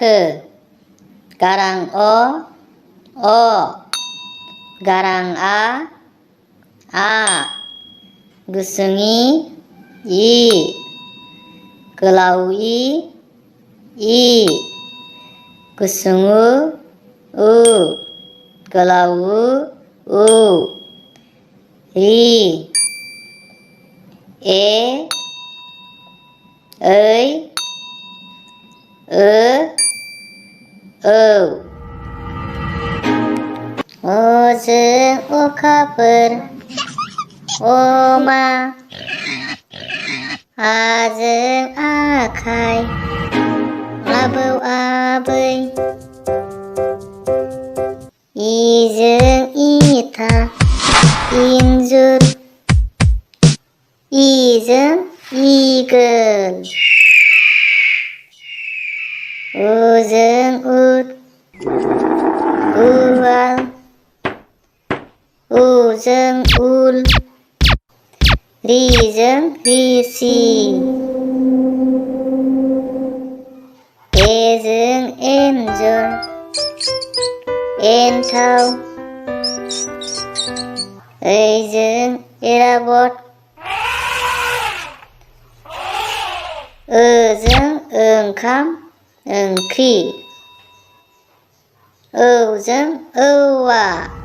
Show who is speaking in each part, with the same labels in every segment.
Speaker 1: 마크 가랑 어 가랑 아 구승이 이 글라우 이 구승우 우 글라우 우 이 에 의 오승 오카불 오마 아증 아카이 라브 아브이 이증 이타 인줄 이증 이글 우증 웃 우알 우증 울 리증 리시 에증 엔줄 엔타우 의증 이라봇 의증 응감 응퀴 의증 의와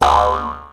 Speaker 2: Oh.